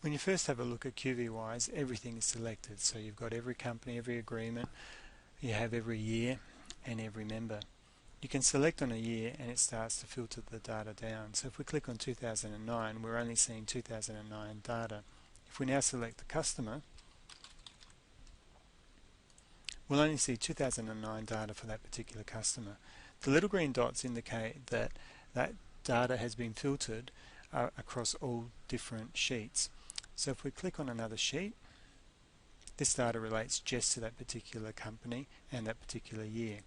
When you first have a look at qvWise, everything is selected. So you've got every company, every agreement, you have every year and every member. You can select on a year and it starts to filter the data down. So if we click on 2009, we're only seeing 2009 data. If we now select the customer, we'll only see 2009 data for that particular customer. The little green dots indicate that that data has been filtered across all different sheets. So if we click on another sheet, this data relates just to that particular company and that particular year.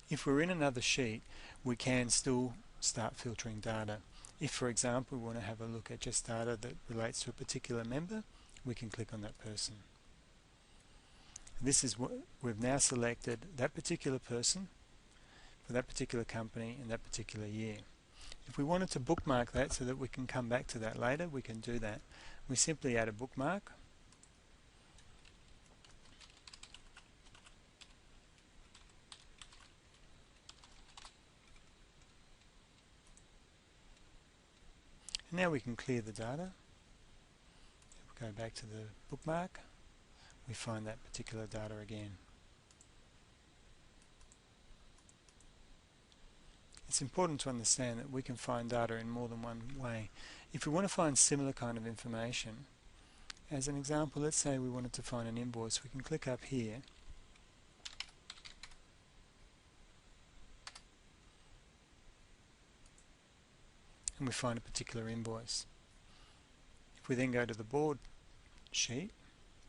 If we're in another sheet, we can still start filtering data. If, for example, we want to have a look at just data that relates to a particular member, we can click on that person. This is what we've now selected, that particular person for that particular company in that particular year. If we wanted to bookmark that so that we can come back to that later, we can do that. We simply add a bookmark. And now we can clear the data. If we go back to the bookmark, we find that particular data again. It's important to understand that we can find data in more than one way. If we want to find similar kind of information, as an example, let's say we wanted to find an invoice, we can click up here and we find a particular invoice. If we then go to the board sheet,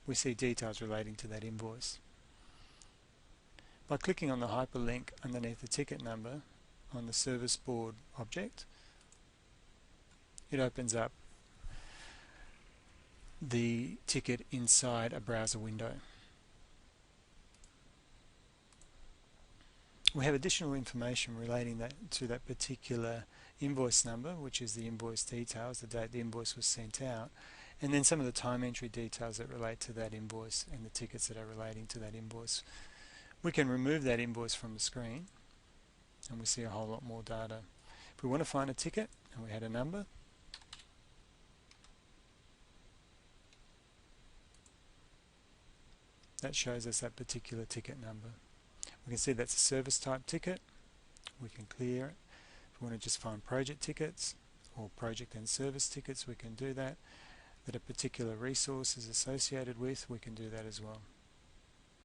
we see details relating to that invoice. By clicking on the hyperlink underneath the ticket number on the service board object, it opens up the ticket inside a browser window. We have additional information relating to that particular invoice number, which is the invoice details, the date the invoice was sent out, and then some of the time entry details that relate to that invoice and the tickets that are relating to that invoice. We can remove that invoice from the screen and we see a whole lot more data. If we want to find a ticket and we had a number, that shows us that particular ticket number. We can see that's a service type ticket. We can clear it. If we want to just find project tickets or project and service tickets, we can do that. That a particular resource is associated with, we can do that as well.